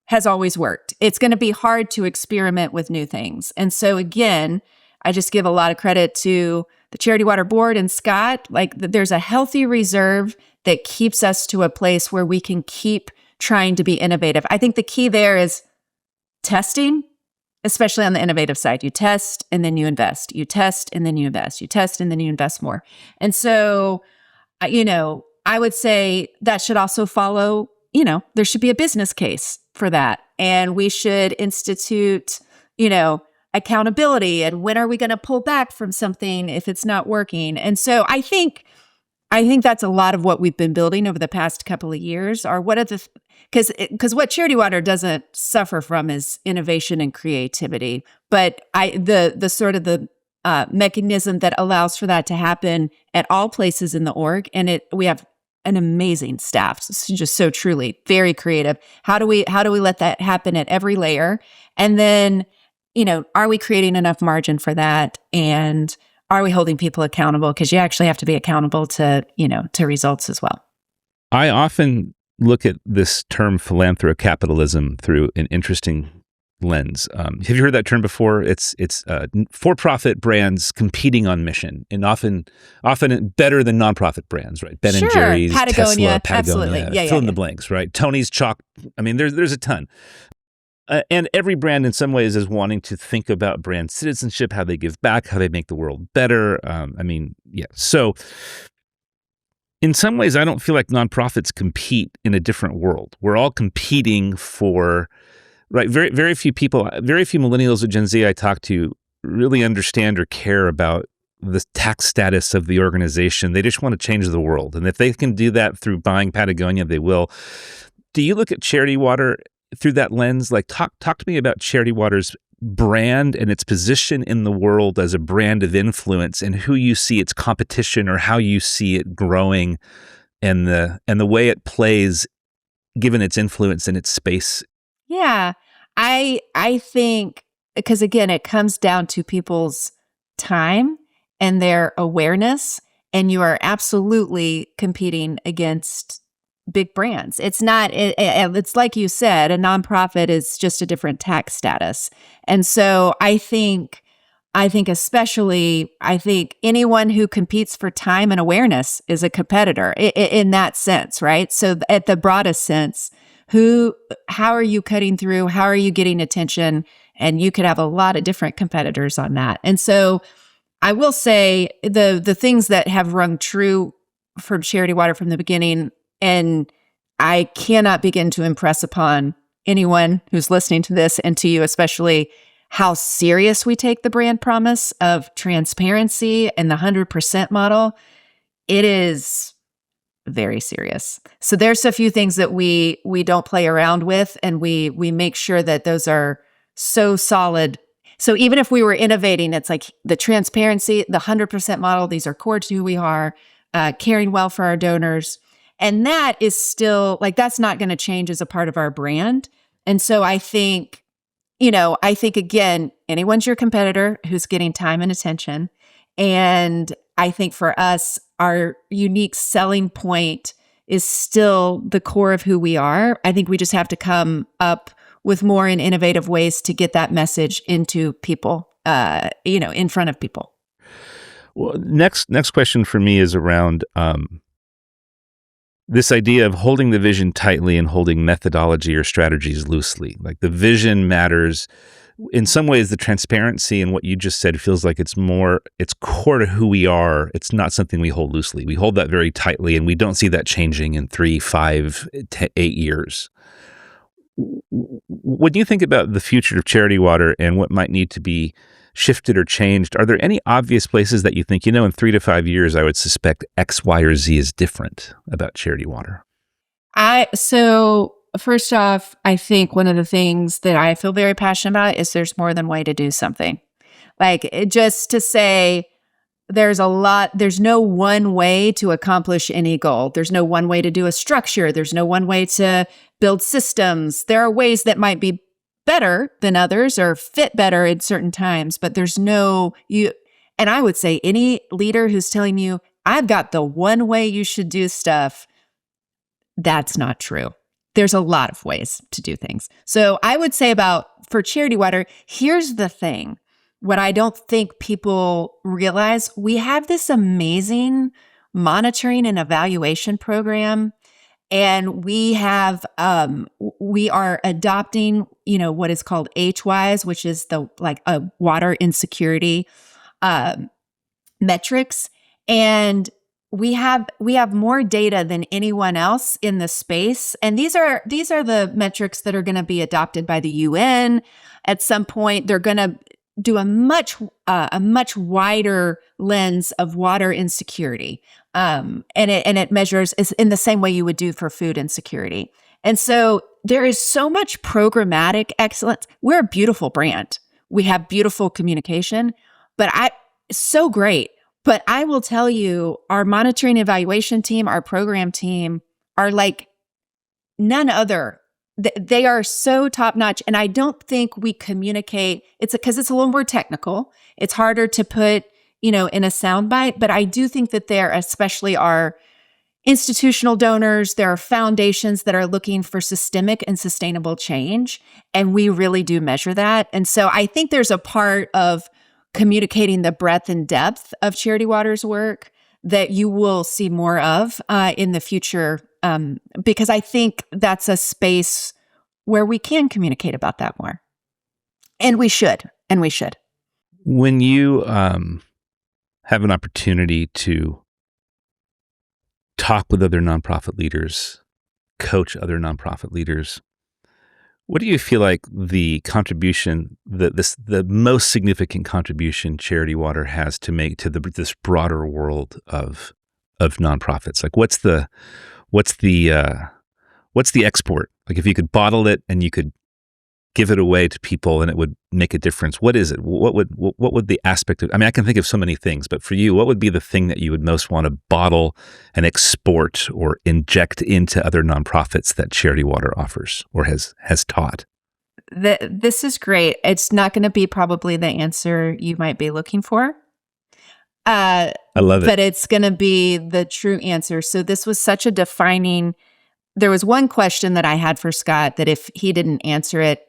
has always worked. It's going to be hard to experiment with new things. And so again, I just give a lot of credit to the Charity Water Board and Scott. Like, there's a healthy reserve that keeps us to a place where we can keep trying to be innovative. I think the key there is testing, especially on the innovative side. You test and then you invest. You test and then you invest. You test and then you invest more. And so, I would say that should also follow, there should be a business case for that. And we should institute, accountability, and when are we going to pull back from something if it's not working? And so I think that's a lot of what we've been building over the past couple of years. Are what are the, because what Charity Water doesn't suffer from is innovation and creativity, but the sort of the mechanism that allows for that to happen at all places in the org, and we have an amazing staff. It's just so truly very creative. How do we let that happen at every layer? And then, are we creating enough margin for that? And are we holding people accountable? Because you actually have to be accountable to results as well. I often look at this term philanthrocapitalism through an interesting lens. Have you heard that term before? It's for-profit brands competing on mission, and often better than nonprofit brands, right? Ben and Jerry's, Patagonia, Tesla, Patagonia, absolutely. fill in the blanks, right? Tony's Chalk. I mean, there's a ton. And every brand in some ways is wanting to think about brand citizenship, how they give back, how they make the world better. So in some ways, I don't feel like nonprofits compete in a different world. We're all competing for, right? Very, very few people, very few millennials or Gen Z I talk to really understand or care about the tax status of the organization. They just want to change the world. And if they can do that through buying Patagonia, they will. Do you look at Charity Water through that lens? Like, talk to me about Charity Water's brand and its position in the world as a brand of influence, and who you see its competition or how you see it growing, and the way it plays given its influence in its space. Yeah, I think, because again, it comes down to people's time and their awareness, and you are absolutely competing against big brands. It's not, it's like you said, a nonprofit is just a different tax status. And so I think especially anyone who competes for time and awareness is a competitor in that sense, right? So at the broadest sense, how are you cutting through? How are you getting attention? And you could have a lot of different competitors on that. And so I will say the things that have rung true from Charity Water from the beginning, and I cannot begin to impress upon anyone who's listening to this, and to you especially, how serious we take the brand promise of transparency and the 100% model. It is very serious. So there's a few things that we don't play around with, and we make sure that those are so solid. So even if we were innovating, it's like the transparency, the 100% model, these are core to who we are, caring well for our donors. And that is still, like, that's not going to change as a part of our brand. And so I think again, anyone's your competitor who's getting time and attention. And I think for us, our unique selling point is still the core of who we are. I think we just have to come up with more and innovative ways to get that message into people in front of people. Well, next question for me is around this idea of holding the vision tightly and holding methodology or strategies loosely. Like the vision matters. In some ways, the transparency in what you just said feels like it's core to who we are. It's not something we hold loosely. We hold that very tightly, and we don't see that changing in 3, 5, 8 years. When you think about the future of Charity Water and what might need to be shifted or changed, are there any obvious places that you think, in 3 to 5 years, I would suspect X, Y, or Z is different about Charity Water? So first off, I think one of the things that I feel very passionate about is there's more than one way to do something. Just to say there's no one way to accomplish any goal. There's no one way to do a structure. There's no one way to build systems. There are ways that might be better than others or fit better at certain times, but and I would say any leader who's telling you, I've got the one way you should do stuff, that's not true. There's a lot of ways to do things. So I would say for Charity Water, here's the thing. What I don't think people realize, we have this amazing monitoring and evaluation program. And we are adopting, what is called HWISE, which is the water insecurity metrics. And we have more data than anyone else in the space. And these are the metrics that are going to be adopted by the UN. At some point, they're going to do a much wider lens of water insecurity. And it measures is in the same way you would do for food insecurity. And so there is so much programmatic excellence. We're a beautiful brand. We have beautiful communication, so great. But I will tell you, our monitoring evaluation team, our program team are like none other. They are so top notch. And I don't think we communicate. Because it's a little more technical. It's harder to put in a soundbite, but I do think that there especially are institutional donors, there are foundations that are looking for systemic and sustainable change, and we really do measure that. And so I think there's a part of communicating the breadth and depth of Charity Water's work that you will see more of in the future, because I think that's a space where we can communicate about that more. And we should. When you have an opportunity to talk with other nonprofit leaders, coach other nonprofit leaders, what do you feel like the contribution, the most significant contribution Charity Water has to make to this broader world of nonprofits? Like, what's the export? Like, if you could bottle it and you could give it away to people and it would make a difference, what is it? What would the aspect of, I can think of so many things, but for you, what would be the thing that you would most want to bottle and export or inject into other nonprofits that Charity Water offers or has taught? This is great. It's not going to be probably the answer you might be looking for. I love it. But it's going to be the true answer. So this was such a there was one question that I had for Scott that if he didn't answer it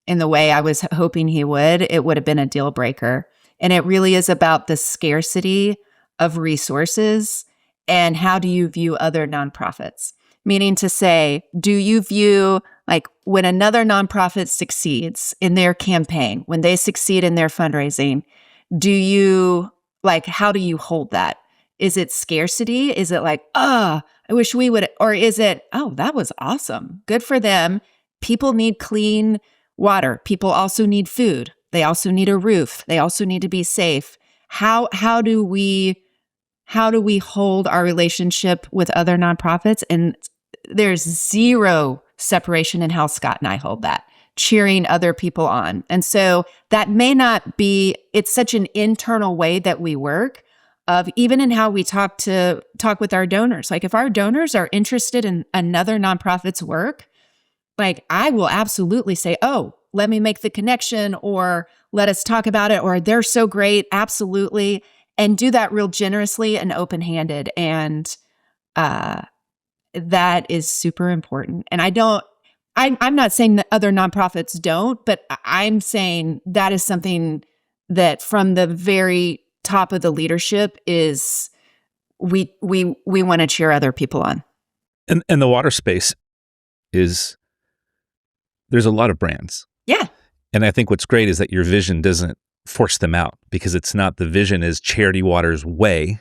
in the way I was hoping he would, it would have been a deal breaker. And it really is about the scarcity of resources and how do you view other nonprofits? Meaning to say, do you view, like, when another nonprofit succeeds in their campaign, when they succeed in their fundraising, how do you hold that? Is it scarcity? Is it like, I wish we would, or is it, that was awesome. Good for them. People need clean water. People also need food. They also need a roof. They also need to be safe. How do we hold our relationship with other nonprofits? And there's zero separation in how Scott and I hold that, cheering other people on. And so that may not be, it's such an internal way that we work, of even in how we talk with our donors. Like, if our donors are interested in another nonprofit's work, like, I will absolutely say, let me make the connection, or let us talk about it, or they're so great. Absolutely. And do that real generously and open-handed. And that is super important. And I'm not saying that other nonprofits don't, but I'm saying that is something that from the very top of the leadership is we want to cheer other people on. And the water space is, there's a lot of brands. Yeah. And I think what's great is that your vision doesn't force them out, because it's not, the vision is Charity Water's way.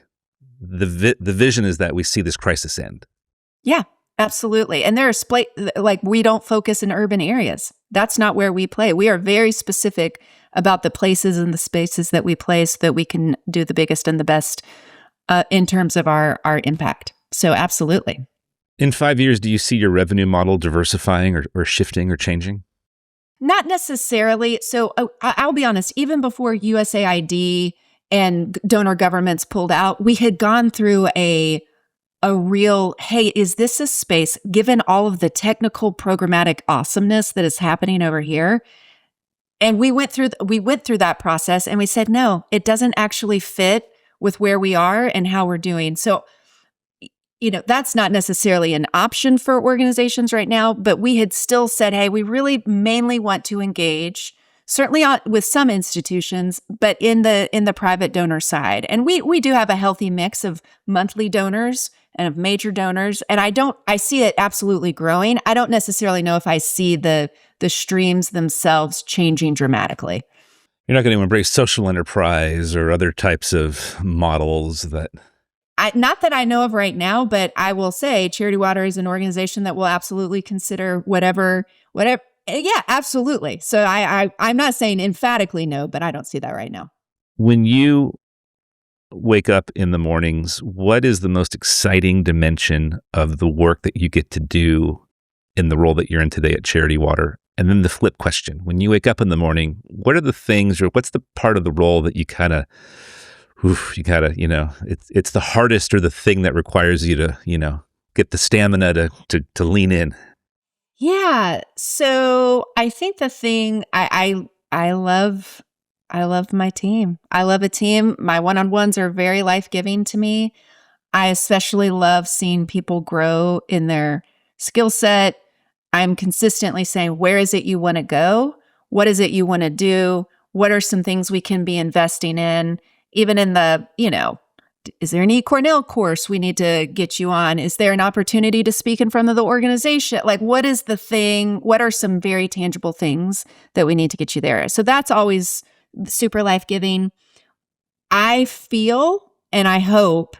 The vision is that we see this crisis end. Yeah, absolutely. And there's like, we don't focus in urban areas. That's not where we play. We are very specific about the places and the spaces that we play so that we can do the biggest and the best in terms of our impact. So absolutely. In 5 years, do you see your revenue model diversifying or shifting or changing? Not necessarily. So I'll be honest, even before USAID and donor governments pulled out, we had gone through a real, hey, is this a space, given all of the technical programmatic awesomeness that is happening over here? And we went through that process and we said, no, it doesn't actually fit with where we are and how we're doing. So, that's not necessarily an option for organizations right now, but we had still said, hey, we really mainly want to engage, certainly with some institutions, but in the private donor side. And we do have a healthy mix of monthly donors and of major donors. And I see it absolutely growing. I don't necessarily know if I see the streams themselves changing dramatically. You're not going to embrace social enterprise or other types of models that... Not that I know of right now, but I will say Charity Water is an organization that will absolutely consider whatever. Yeah, absolutely. So I'm not saying emphatically no, but I don't see that right now. When you wake up in the mornings, what is the most exciting dimension of the work that you get to do in the role that you're in today at Charity Water? And then the flip question, when you wake up in the morning, what are the things, or what's the part of the role that you kind of, it's the hardest, or the thing that requires you to, get the stamina to lean in? Yeah. So I think the thing I love my team. I love a team. My one-on-ones are very life-giving to me. I especially love seeing people grow in their skill set. I'm consistently saying, where is it you want to go? What is it you want to do? What are some things we can be investing in? Even in the, is there an eCornell course we need to get you on? Is there an opportunity to speak in front of the organization? Like, what is the thing? What are some very tangible things that we need to get you there? So that's always super life-giving. I feel and I hope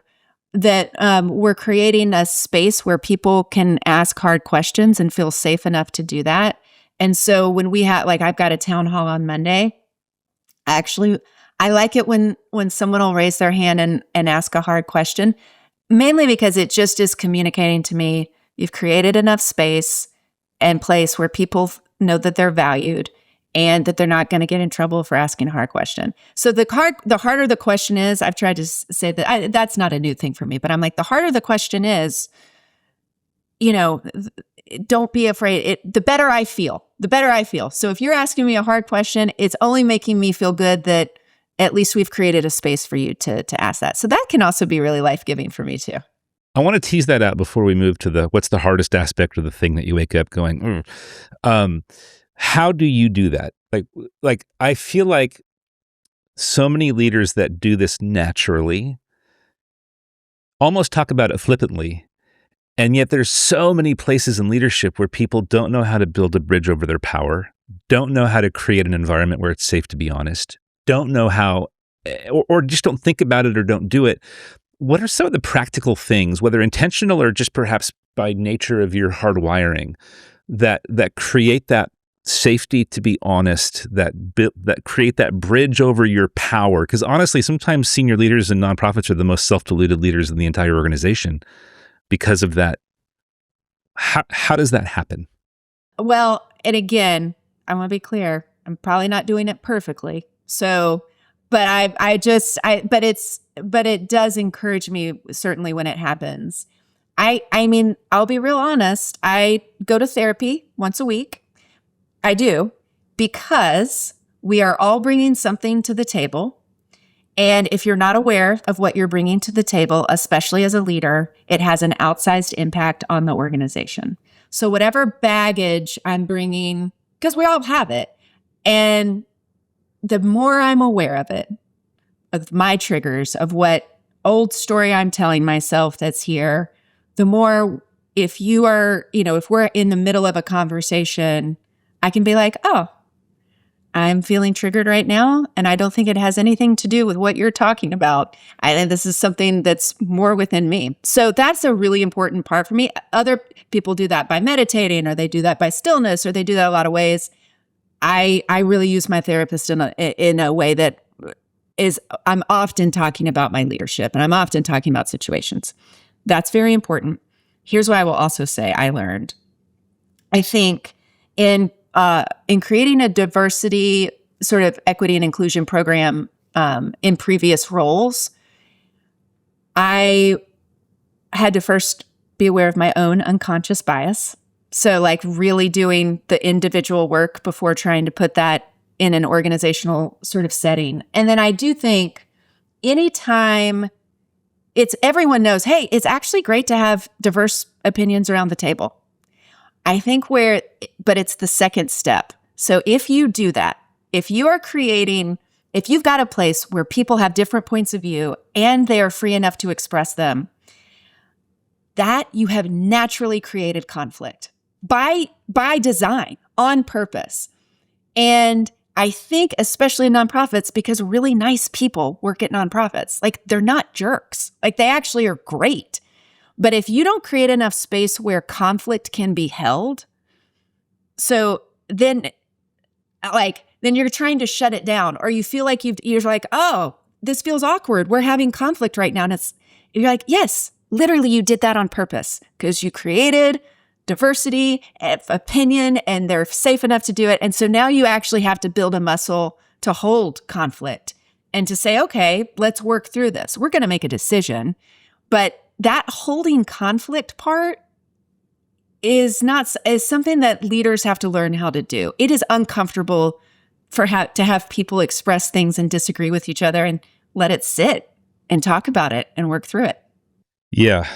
that we're creating a space where people can ask hard questions and feel safe enough to do that. And so when we have, I've got a town hall on Monday, I like it when someone will raise their hand and ask a hard question, mainly because it just is communicating to me, you've created enough space and place where people know that they're valued and that they're not going to get in trouble for asking a hard question. So the harder the question is, I've tried to say that that's not a new thing for me, but I'm like, the harder the question is, don't be afraid. The better I feel. So if you're asking me a hard question, it's only making me feel good that at least we've created a space for you to ask that. So that can also be really life-giving for me too. I want to tease that out before we move to what's the hardest aspect of the thing that you wake up going, how do you do that? Like I feel like so many leaders that do this naturally almost talk about it flippantly. And yet there's so many places in leadership where people don't know how to build a bridge over their power, don't know how to create an environment where it's safe to be honest, don't know how, or just don't think about it or don't do it. What are some of the practical things, whether intentional or just perhaps by nature of your hardwiring, that create that safety to be honest, that create that bridge over your power? Because honestly, sometimes senior leaders and nonprofits are the most self-deluded leaders in the entire organization because of that. How does that happen? Well, and again, I want to be clear, I'm probably not doing it perfectly. So, but but it does encourage me certainly when it happens. I mean, I'll be real honest. I go to therapy once a week. I do, because we are all bringing something to the table. And if you're not aware of what you're bringing to the table, especially as a leader, it has an outsized impact on the organization. So whatever baggage I'm bringing, because we all have it, and the more I'm aware of it, of my triggers, of what old story I'm telling myself that's here, the more, if you are, if we're in the middle of a conversation, I can be like, oh, I'm feeling triggered right now, and I don't think it has anything to do with what you're talking about. I think this is something that's more within me. So that's a really important part for me. Other people do that by meditating, or they do that by stillness, or they do that a lot of ways. I really use my therapist in a way that is, I'm often talking about my leadership, and I'm often talking about situations. That's very important. Here's what I will also say I learned. I think in creating a diversity, sort of equity and inclusion program in previous roles, I had to first be aware of my own unconscious bias. So like really doing the individual work before trying to put that in an organizational sort of setting. And then I do think anytime everyone knows, hey, it's actually great to have diverse opinions around the table. I think but it's the second step. So if you do that, if you've got a place where people have different points of view and they are free enough to express them, that you have naturally created conflict by design, on purpose. And I think especially in nonprofits, because really nice people work at nonprofits, like they're not jerks, like they actually are great. But if you don't create enough space where conflict can be held, so then you're trying to shut it down, or you feel like you're like, oh, this feels awkward. We're having conflict right now. And you're like, yes, literally you did that on purpose because you created diversity of opinion and they're safe enough to do it. And so now you actually have to build a muscle to hold conflict and to say, okay, let's work through this. We're going to make a decision, but that holding conflict part is something that leaders have to learn how to do. It is uncomfortable to have people express things and disagree with each other, and let it sit and talk about it and work through it. Yeah.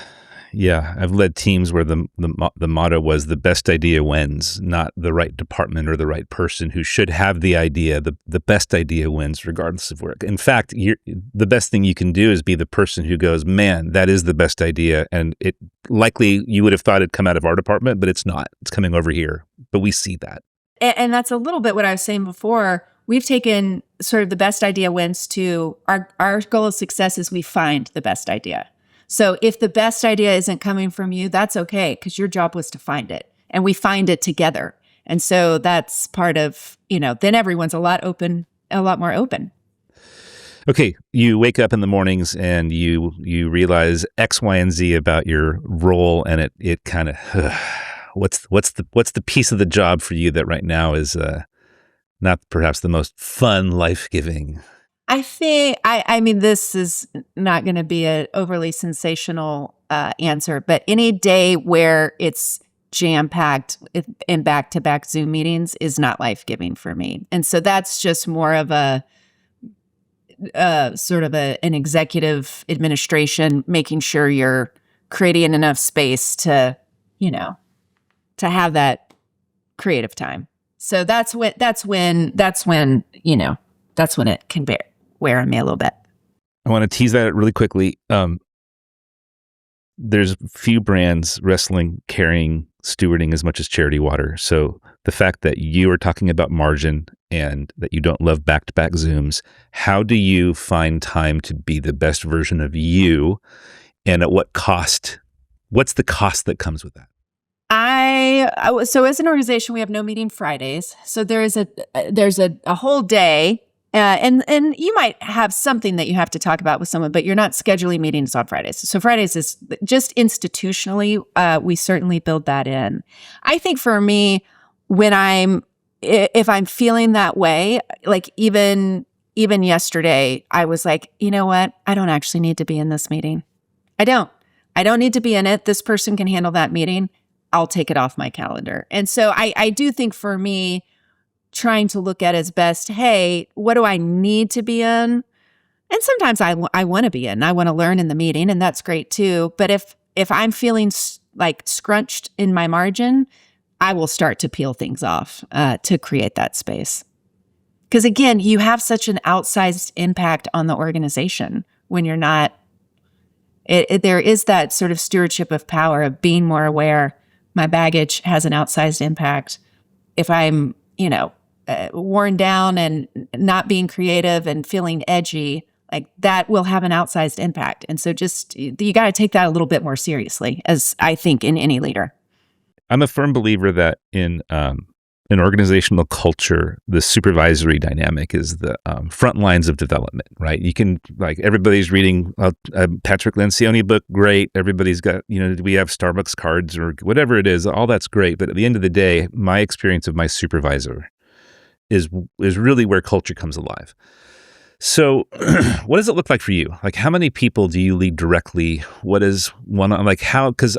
I've led teams where the motto was the best idea wins, not the right department or the right person who should have the idea. The best idea wins regardless of work. In fact, the best thing you can do is be the person who goes, man, that is the best idea. And it likely you would have thought it'd come out of our department, but it's not. It's coming over here. But we see that. And that's a little bit what I was saying before. We've taken sort of the best idea wins to our goal of success is we find the best idea. So if the best idea isn't coming from you, that's okay, because your job was to find it, and we find it together. And so that's part of, then everyone's a lot more open. Okay, you wake up in the mornings and you realize X, Y, and Z about your role, and it kind of what's the piece of the job for you that right now is not perhaps the most fun, life-giving? I think, I mean, this is not going to be an overly sensational answer, but any day where it's jam-packed in back-to-back Zoom meetings is not life-giving for me. And so that's just more of an executive administration, making sure you're creating enough space to have that creative time. So that's when it can wear on me a little bit. I want to tease that really quickly. There's few brands wrestling, carrying, stewarding as much as Charity Water. So the fact that you are talking about margin and that you don't love back-to-back Zooms, how do you find time to be the best version of you, and at what cost? What's the cost that comes with that? So as an organization, we have no meeting Fridays. So there's a whole day. And you might have something that you have to talk about with someone, but you're not scheduling meetings on Fridays. So Fridays is just institutionally, we certainly build that in. I think for me, if I'm feeling that way, like even yesterday, I was like, you know what? I don't actually need to be in this meeting. I don't need to be in it. This person can handle that meeting. I'll take it off my calendar. And so I do think for me, trying to look at as best, hey, what do I need to be in? And sometimes I want to be in. I want to learn in the meeting, and that's great too. But if I'm feeling like scrunched in my margin, I will start to peel things off to create that space. Because again, you have such an outsized impact on the organization when you're not, there is that sort of stewardship of power of being more aware. My baggage has an outsized impact. If I'm, worn down and not being creative and feeling edgy, like that will have an outsized impact. And so you got to take that a little bit more seriously, as I think in any leader. I'm a firm believer that in an organizational culture, the supervisory dynamic is the front lines of development, right? You can, everybody's reading a Patrick Lencioni book, great. Everybody's got, we have Starbucks cards or whatever it is, all that's great. But at the end of the day, my experience of my supervisor is really where culture comes alive. So what does it look like for you? Like, how many people do you lead directly? What is because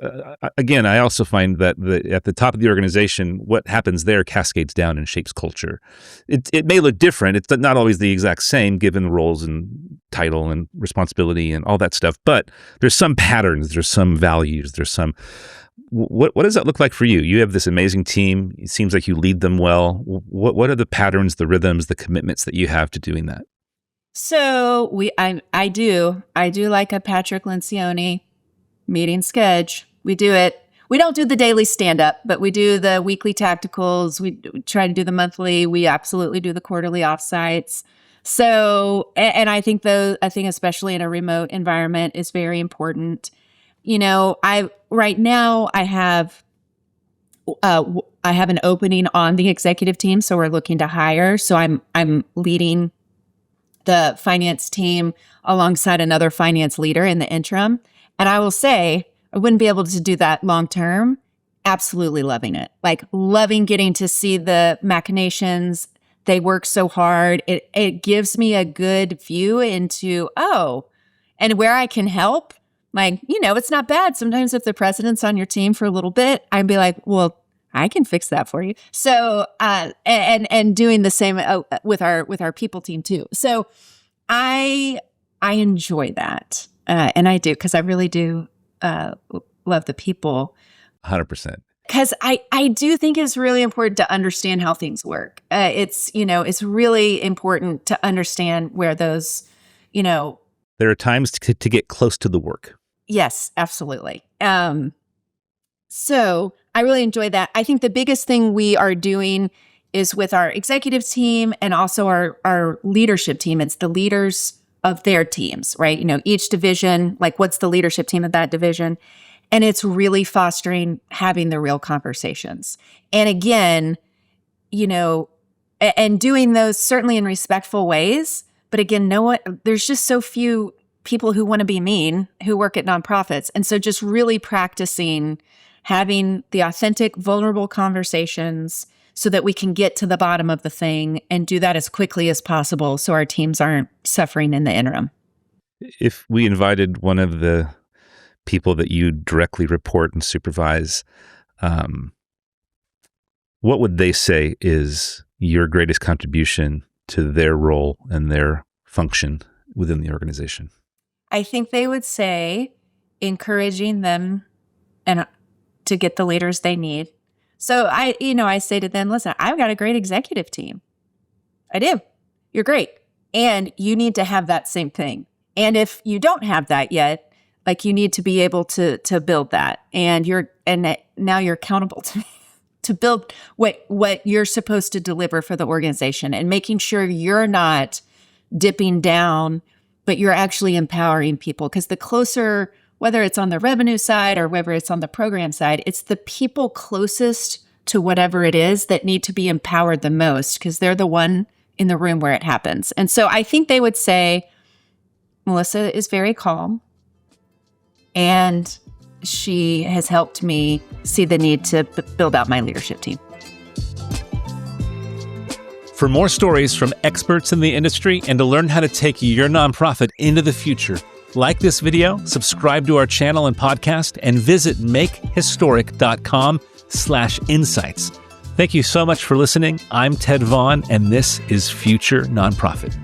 again, I also find that at the top of the organization, what happens there cascades down and shapes culture. It may look different. It's not always the exact same given the roles and title and responsibility and all that stuff, but there's some patterns, there's some values, there's some, what does that look like for you? You have this amazing team. It seems like you lead them well. What are the patterns, the rhythms, the commitments that you have to doing that? So I do like a Patrick Lencioni meeting schedule. We do it. We don't do the daily stand-up, but we do the weekly tacticals. We try to do the monthly. We absolutely do the quarterly offsites. So, and I think especially in a remote environment is very important. Right now I have an opening on the executive team, so we're looking to hire. So I'm leading the finance team alongside another finance leader in the interim. And I will say, I wouldn't be able to do that long term. Absolutely loving it. Like loving getting to see the machinations. They work so hard. It gives me a good view into, and where I can help. Like, it's not bad. Sometimes if the president's on your team for a little bit, I'd be like, well, I can fix that for you. So, and doing the same with our people team too. So I enjoy that. And I do, because I really do love the people. 100%. Because I do think it's really important to understand how things work. It's really important to understand where those, There are times to get close to the work. Yes, absolutely. So I really enjoy that. I think the biggest thing we are doing is with our executive team and also our leadership team. It's the leaders of their teams, right? Each division, like what's the leadership team of that division? And it's really fostering having the real conversations. And again, and doing those certainly in respectful ways. But again, there's just so few people who want to be mean who work at nonprofits. And so just really practicing having the authentic, vulnerable conversations so that we can get to the bottom of the thing and do that as quickly as possible so our teams aren't suffering in the interim. If we invited one of the people that you directly report and supervise, what would they say is your greatest contribution to their role and their function within the organization? I think they would say encouraging them and to get the leaders they need. So I say to them, listen, I've got a great executive team. I do. You're great. And you need to have that same thing. And if you don't have that yet, like you need to be able to build that. And now you're accountable to me to build what you're supposed to deliver for the organization and making sure you're not dipping down, but you're actually empowering people. Because the closer, whether it's on the revenue side or whether it's on the program side, it's the people closest to whatever it is that need to be empowered the most because they're the one in the room where it happens. And so I think they would say, Melissa is very calm and she has helped me see the need to build out my leadership team. For more stories from experts in the industry and to learn how to take your nonprofit into the future, like this video, subscribe to our channel and podcast, and visit makehistoric.com/insights. Thank you so much for listening. I'm Ted Vaughn, and this is Future Nonprofit.